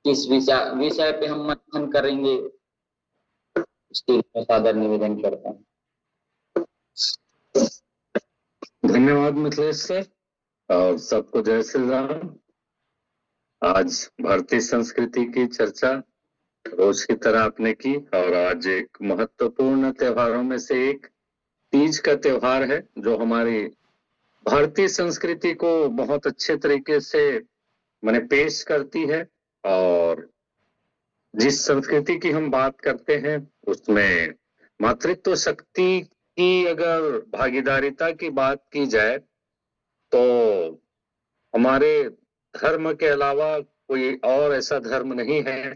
किस विषय विषय पे हम मंथन करेंगे, इसके लिए सादर निवेदन करता हूँ। धन्यवाद मिथिलेश सर और सबको जय श्री राम। आज भारतीय संस्कृति की चर्चा रोज की तरह आपने की और आज एक महत्वपूर्ण त्योहारों में से एक तीज का त्योहार है जो हमारी भारतीय संस्कृति को बहुत अच्छे तरीके से माने पेश करती है। और जिस संस्कृति की हम बात करते हैं उसमें मातृत्व शक्ति की अगर भागीदारिता की बात की जाए तो हमारे धर्म के अलावा कोई और ऐसा धर्म नहीं है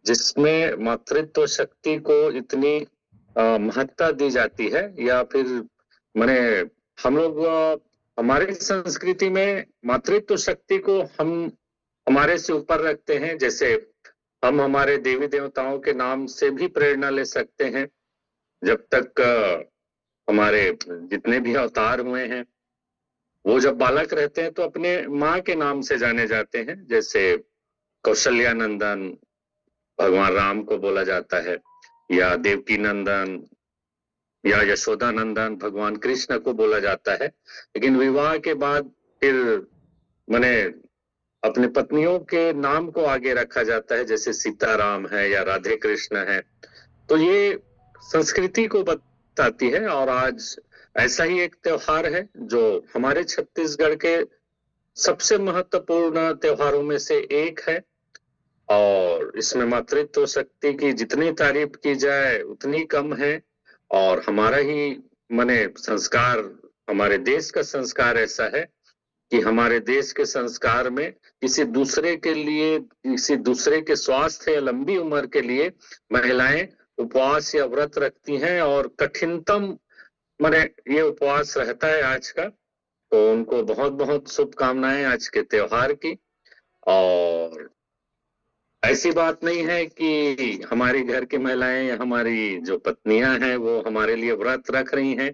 जिसमें मातृत्व शक्ति को इतनी महत्ता दी जाती है। या फिर माने हम लोग हमारी संस्कृति में मातृत्व शक्ति को हम हमारे से ऊपर रखते हैं। जैसे हम हमारे देवी देवताओं के नाम से भी प्रेरणा ले सकते हैं। जब तक हमारे जितने भी अवतार हुए हैं वो जब बालक रहते हैं तो अपने माँ के नाम से जाने जाते हैं। जैसे कौशल्या नंदन भगवान राम को बोला जाता है, या देवकी नंदन या यशोदा नंदन भगवान कृष्ण को बोला जाता है। लेकिन विवाह के बाद फिर माने अपने पत्नियों के नाम को आगे रखा जाता है, जैसे सीताराम है या राधे कृष्ण है। तो ये संस्कृति को बताती है। और आज ऐसा ही एक त्योहार है जो हमारे छत्तीसगढ़ के सबसे महत्वपूर्ण त्योहारों में से एक है। और इसमें मातृत्व शक्ति की जितनी तारीफ की जाए उतनी कम है। और हमारा ही माने संस्कार, हमारे देश का संस्कार ऐसा है कि हमारे देश के संस्कार में किसी दूसरे के लिए, किसी दूसरे के स्वास्थ्य या लंबी उम्र के लिए महिलाएं उपवास या व्रत रखती हैं। और कठिनतम माने ये उपवास रहता है आज का। तो उनको बहुत बहुत शुभकामनाएं आज के त्योहार की। और ऐसी बात नहीं है कि हमारी घर की महिलाएं या हमारी जो पत्नियां हैं वो हमारे लिए व्रत रख रही हैं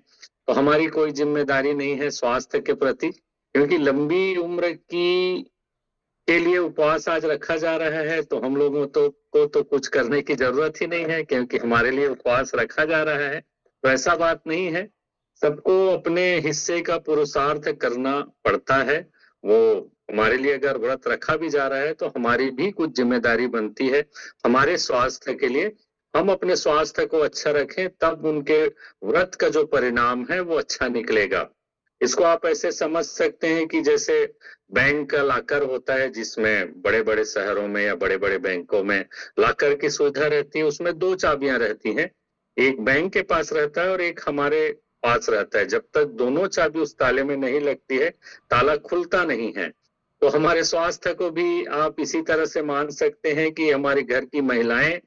तो हमारी कोई जिम्मेदारी नहीं है स्वास्थ्य के प्रति, क्योंकि लंबी उम्र की के लिए उपवास आज रखा जा रहा है। तो हम लोगों को तो कुछ करने की जरूरत ही नहीं है क्योंकि हमारे लिए उपवास रखा जा रहा है। तो ऐसा बात नहीं है, सबको अपने हिस्से का पुरुषार्थ करना पड़ता है। वो हमारे लिए अगर व्रत रखा भी जा रहा है तो हमारी भी कुछ जिम्मेदारी बनती है हमारे स्वास्थ्य के लिए। हम अपने स्वास्थ्य को अच्छा रखें तब उनके व्रत का जो परिणाम है वो अच्छा निकलेगा। इसको आप ऐसे समझ सकते हैं कि जैसे बैंक का लॉकर होता है जिसमें बड़े बड़े शहरों में या बड़े बड़े बैंकों में लॉकर की सुविधा रहती है। उसमें दो चाबियां रहती हैं, एक बैंक के पास रहता है और एक हमारे पास रहता है। जब तक दोनों चाबी उस ताले में नहीं लगती है ताला खुलता नहीं है। तो हमारे स्वास्थ्य को भी आप इसी तरह से मान सकते हैं कि हमारे घर की महिलाएं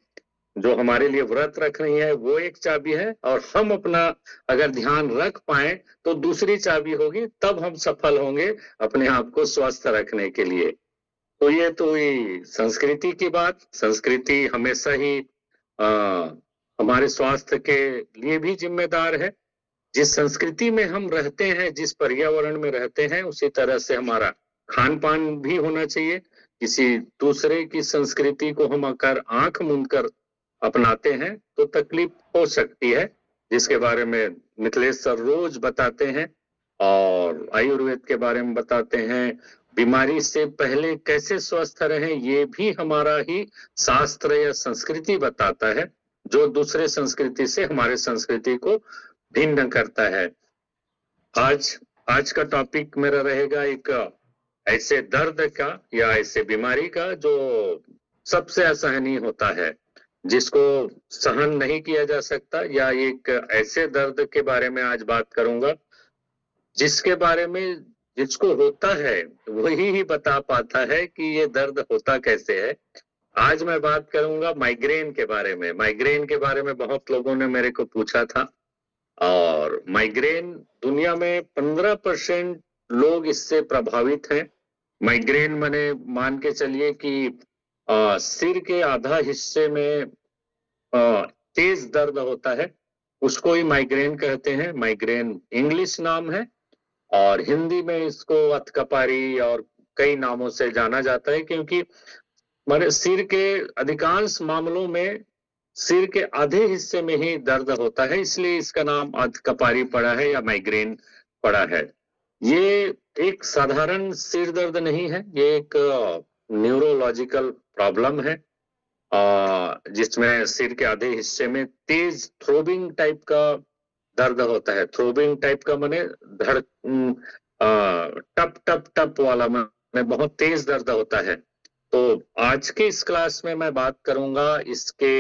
जो हमारे लिए व्रत रख रही है वो एक चाबी है, और हम अपना अगर ध्यान रख पाए तो दूसरी चाबी होगी, तब हम सफल होंगे अपने आप को स्वस्थ रखने के लिए। तो ये तो हुई संस्कृति की बात। संस्कृति हमेशा ही हमारे स्वास्थ्य के लिए भी जिम्मेदार है। जिस संस्कृति में हम रहते हैं, जिस पर्यावरण में रहते हैं, उसी तरह से हमारा खान पान भी होना चाहिए। किसी दूसरे की संस्कृति को हम अगर आंख मूंद कर अपनाते हैं तो तकलीफ हो सकती है, जिसके बारे में मिथिलेश सर रोज बताते हैं। और आयुर्वेद के बारे में बताते हैं, बीमारी से पहले कैसे स्वस्थ रहें ये भी हमारा ही शास्त्र या संस्कृति बताता है, जो दूसरे संस्कृति से हमारे संस्कृति को भिन्न करता है। आज का टॉपिक मेरा रहेगा एक ऐसे दर्द का या ऐसे बीमारी का जो सबसे असहनीय होता है, जिसको सहन नहीं किया जा सकता। या एक ऐसे दर्द के बारे में आज बात करूंगा जिसके बारे में जिसको होता है वही ही बता पाता है कि ये दर्द होता कैसे है। आज मैं बात करूंगा माइग्रेन के बारे में। माइग्रेन के बारे में बहुत लोगों ने मेरे को पूछा था, और माइग्रेन दुनिया में 15% लोग इससे प्रभावित हैं। माइग्रेन माने मान के चलिए कि सिर के आधा हिस्से में तेज दर्द होता है, उसको ही माइग्रेन कहते हैं। माइग्रेन इंग्लिश नाम है और हिंदी में इसको अथकपारी और कई नामों से जाना जाता है, क्योंकि हमारे सिर के अधिकांश मामलों में सिर के आधे हिस्से में ही दर्द होता है, इसलिए इसका नाम अधकपारी पड़ा है या माइग्रेन पड़ा है। ये एक साधारण सिर दर्द नहीं है, ये एक न्यूरोलॉजिकल प्रॉब्लम है जिसमें सिर के आधे हिस्से में तेज थ्रोबिंग टाइप का दर्द होता है। थ्रोबिंग टाइप का माने टप टप टप वाला माने बहुत तेज दर्द होता है। तो आज के इस क्लास में मैं बात करूंगा इसके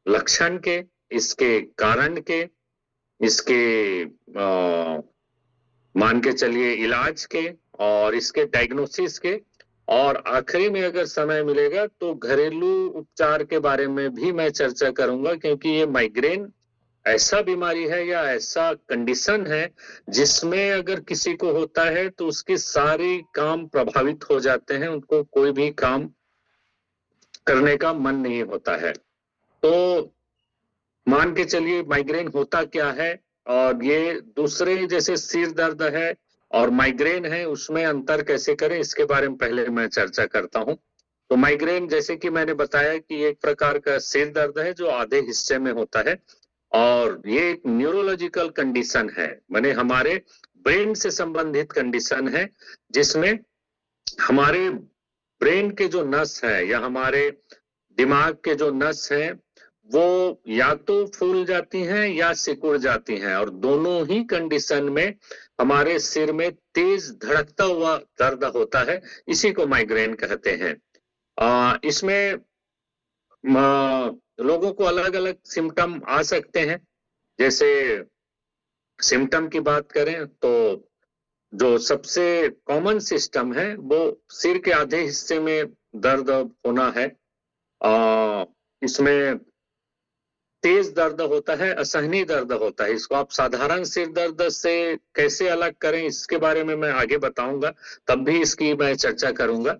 लक्षण के, इसके कारण के, इसके मान के चलिए इलाज के और इसके डायग्नोसिस के, और आखिरी में अगर समय मिलेगा तो घरेलू उपचार के बारे में भी मैं चर्चा करूंगा, क्योंकि ये माइग्रेन ऐसा बीमारी है या ऐसा कंडीशन है जिसमें अगर किसी को होता है तो उसके सारे काम प्रभावित हो जाते हैं, उनको कोई भी काम करने का मन नहीं होता है। तो मान के चलिए माइग्रेन होता क्या है और ये दूसरे जैसे सिर दर्द है और माइग्रेन है उसमें अंतर कैसे करें, इसके बारे में पहले मैं चर्चा करता हूं। तो माइग्रेन जैसे कि मैंने बताया कि एक प्रकार का सिर दर्द है जो आधे हिस्से में होता है और ये एक न्यूरोलॉजिकल कंडीशन है, माने हमारे ब्रेन से संबंधित कंडीशन है जिसमें हमारे ब्रेन के जो नस है या हमारे दिमाग के जो नस है वो या तो फूल जाती हैं या सिकुड़ जाती हैं, और दोनों ही कंडीशन में हमारे सिर में तेज धड़कता हुआ दर्द होता है, इसी को माइग्रेन कहते हैं। इसमें लोगों को अलग अलग सिम्टम आ सकते हैं। जैसे सिम्टम की बात करें तो जो सबसे कॉमन सिस्टम है वो सिर के आधे हिस्से में दर्द होना है। इसमें तेज दर्द होता है, असहनीय दर्द होता है। इसको आप साधारण सिर दर्द से कैसे अलग करें इसके बारे में मैं आगे बताऊंगा, तब भी इसकी मैं चर्चा करूंगा।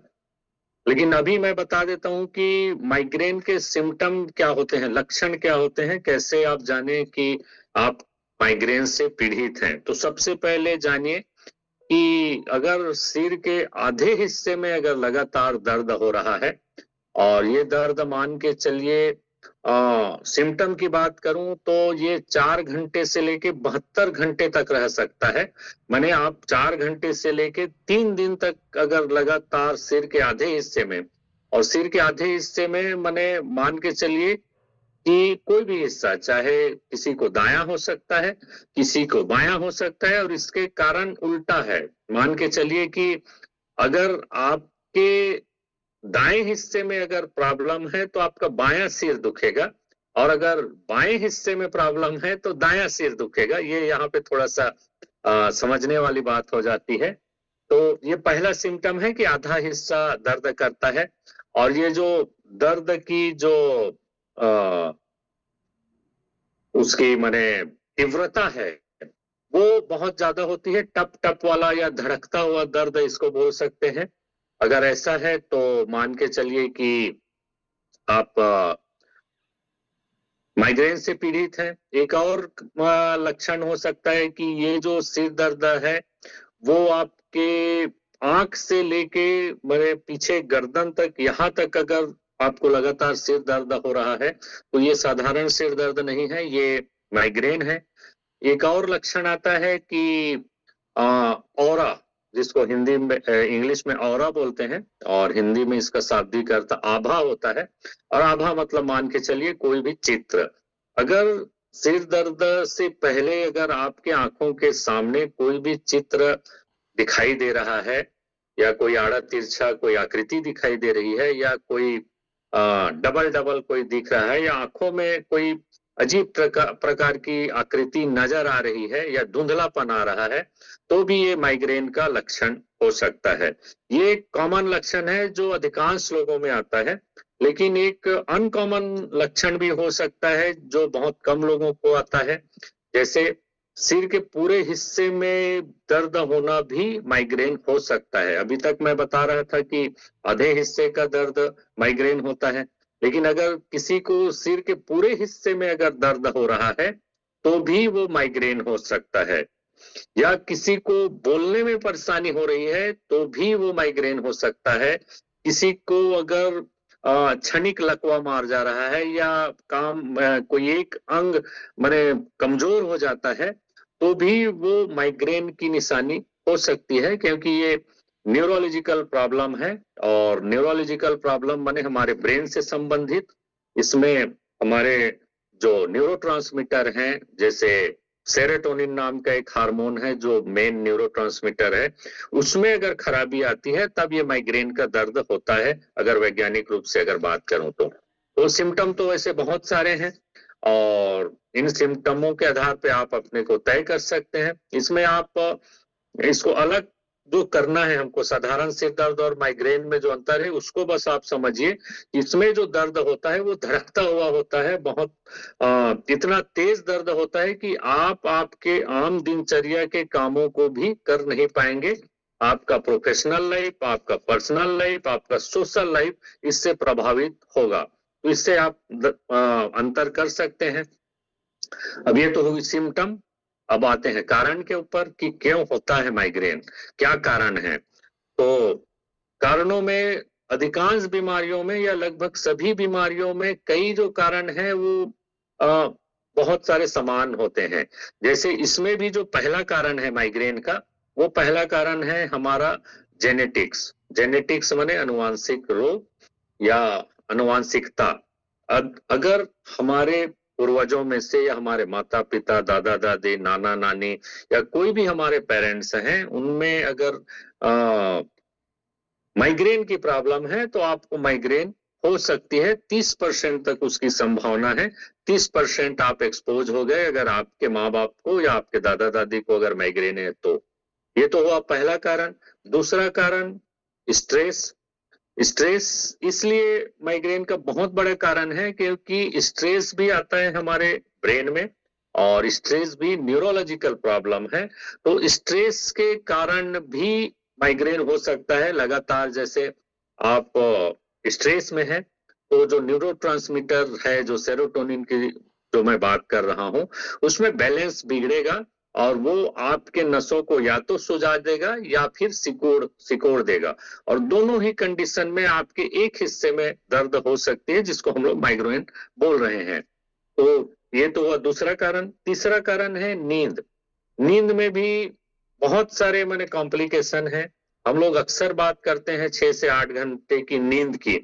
लेकिन अभी मैं बता देता हूं कि माइग्रेन के सिम्टम क्या होते हैं, लक्षण क्या होते हैं, कैसे आप जाने कि आप माइग्रेन से पीड़ित हैं। तो सबसे पहले जानिए कि अगर सिर के आधे हिस्से में अगर लगातार दर्द हो रहा है और ये दर्द मान के चलिए सिम्टम की बात करूं तो ये 4 घंटे से लेके 72 घंटे तक रह सकता है। माने आप 4 घंटे से लेके 3 दिन तक अगर लगातार सिर के आधे हिस्से में, और सिर के आधे हिस्से में माने मान के चलिए कि कोई भी हिस्सा, चाहे किसी को दायां हो सकता है, किसी को बायां हो सकता है, और इसके कारण उल्टा है। मान के चलिए कि अगर आपके दाएं हिस्से में अगर प्रॉब्लम है तो आपका बायां सिर दुखेगा, और अगर बाएं हिस्से में प्रॉब्लम है तो दायां सिर दुखेगा। ये यहाँ पे थोड़ा सा समझने वाली बात हो जाती है। तो ये पहला सिम्टम है कि आधा हिस्सा दर्द करता है, और ये जो दर्द की जो उसकी माने तीव्रता है वो बहुत ज्यादा होती है, टप टप वाला या धड़कता हुआ दर्द इसको बोल सकते हैं। अगर ऐसा है तो मान के चलिए कि आप माइग्रेन से पीड़ित हैं। एक और लक्षण हो सकता है कि ये जो सिर दर्द है वो आपके आंख से लेके मेरे पीछे गर्दन तक, यहाँ तक अगर आपको लगातार सिर दर्द हो रहा है तो ये साधारण सिर दर्द नहीं है, ये माइग्रेन है। एक और लक्षण आता है कि ऑरा, जिसको हिंदी में इंग्लिश में ऑरा बोलते हैं और हिंदी में इसका शाब्दिक अर्थ आभा होता है। और आभा मतलब मान के चलिए कोई भी चित्र। अगर सिर दर्द से पहले अगर आपके आंखों के सामने कोई भी चित्र दिखाई दे रहा है, या कोई आड़ा तिरछा कोई आकृति दिखाई दे रही है, या कोई डबल डबल कोई दिख रहा है, या आंखों में कोई अजीब प्रकार की आकृति नजर आ रही है, या धुंधलापन आ रहा है, तो भी ये माइग्रेन का लक्षण हो सकता है। ये कॉमन लक्षण है जो अधिकांश लोगों में आता है, लेकिन एक अनकॉमन लक्षण भी हो सकता है जो बहुत कम लोगों को आता है। जैसे सिर के पूरे हिस्से में दर्द होना भी माइग्रेन हो सकता है। अभी तक मैं बता रहा था कि आधे हिस्से का दर्द माइग्रेन होता है, लेकिन अगर किसी को सिर के पूरे हिस्से में अगर दर्द हो रहा है तो भी वो माइग्रेन हो सकता है। या किसी को बोलने में परेशानी हो रही है तो भी वो माइग्रेन हो सकता है। किसी को अगर क्षणिक लकवा मार जा रहा है या काम कोई एक अंग माने कमजोर हो जाता है तो भी वो माइग्रेन की निशानी हो सकती है, क्योंकि ये न्यूरोलॉजिकल प्रॉब्लम है। और न्यूरोलॉजिकल प्रॉब्लम माने हमारे ब्रेन से संबंधित, इसमें हमारे जो न्यूरोट्रांसमीटर हैं, जैसे सेरोटोनिन नाम का एक हार्मोन है जो मेन न्यूरोट्रांसमीटर है, उसमें अगर खराबी आती है तब ये माइग्रेन का दर्द होता है, अगर वैज्ञानिक रूप से अगर बात करूं तो सिम्टम तो ऐसे बहुत सारे हैं और इन सिम्टमों के आधार पे आप अपने को तय कर सकते हैं। इसमें आप इसको अलग जो करना है हमको, साधारण सिर दर्द और माइग्रेन में जो अंतर है उसको बस आप समझिए। इसमें जो दर्द होता है वो धड़कता हुआ होता है, बहुत इतना तेज दर्द होता है कि आप आपके आम दिनचर्या के कामों को भी कर नहीं पाएंगे। आपका प्रोफेशनल लाइफ, आपका पर्सनल लाइफ, आपका सोशल लाइफ इससे प्रभावित होगा। तो इससे आप अंतर कर सकते हैं। अब ये तो हुई सिम्टम। अब आते हैं कारण के ऊपर कि क्यों होता है माइग्रेन, क्या कारण है। तो कारणों में अधिकांश बीमारियों में या लगभग सभी बीमारियों में कई जो कारण हैं वो बहुत सारे समान होते हैं। जैसे इसमें भी जो पहला कारण है माइग्रेन का, वो पहला कारण है हमारा जेनेटिक्स। जेनेटिक्स माने अनुवांशिक रोग या अनुवांशिकता। अगर हमारे पूर्वजों में से या हमारे माता पिता, दादा दादी, नाना नानी या कोई भी हमारे पेरेंट्स हैं, उनमें अगर माइग्रेन की प्रॉब्लम है तो आपको माइग्रेन हो सकती है। 30% तक उसकी संभावना है। 30% आप एक्सपोज हो गए अगर आपके माँ बाप को या आपके दादा दादी को अगर माइग्रेन है तो। ये तो हुआ पहला कारण। दूसरा कारण स्ट्रेस। स्ट्रेस इसलिए माइग्रेन का बहुत बड़ा कारण है क्योंकि स्ट्रेस भी आता है हमारे ब्रेन में और स्ट्रेस भी न्यूरोलॉजिकल प्रॉब्लम है। तो स्ट्रेस के कारण भी माइग्रेन हो सकता है। लगातार जैसे आप स्ट्रेस में हैं तो जो न्यूरोट्रांसमीटर है, जो सेरोटोनिन की जो मैं बात कर रहा हूं, उसमें बैलेंस बिगड़ेगा और वो आपके नसों को या तो सुझा देगा या फिर सिकोड़ देगा। और दोनों ही कंडीशन में आपके एक हिस्से में दर्द हो सकती है, जिसको हम लोग माइग्रेन बोल रहे हैं। तो ये तो हुआ दूसरा कारण। तीसरा कारण है नींद। नींद में भी बहुत सारे माने कॉम्प्लिकेशन है। हम लोग अक्सर बात करते हैं 6 से 8 घंटे की नींद की,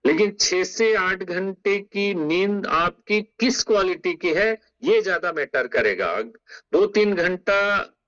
लेकिन 6 से 8 घंटे की नींद आपकी किस क्वालिटी की है ये ज्यादा मैटर करेगा। 2-3 घंटा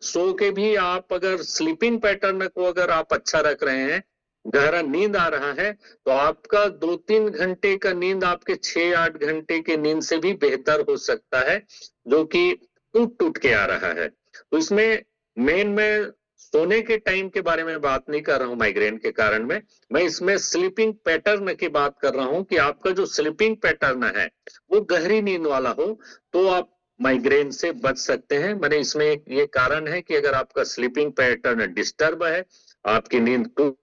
सो के भी आप अगर स्लीपिंग पैटर्न को अगर आप अच्छा रख रहे हैं, गहरा नींद आ रहा है, तो आपका 2-3 घंटे का नींद आपके 6-8 घंटे के नींद से भी बेहतर हो सकता है, जो कि टूट टूट के आ रहा है। तो इसमें मेन में सोने के टाइम के बारे में बात नहीं कर रहा हूं माइग्रेन के कारण में, मैं इसमें स्लीपिंग पैटर्न की बात कर रहा हूं कि आपका जो स्लीपिंग पैटर्न है वो गहरी नींद वाला हो तो आप माइग्रेन से बच सकते हैं। मैंने इसमें ये कारण है कि अगर आपका स्लीपिंग पैटर्न डिस्टर्ब है, आपकी नींद टूट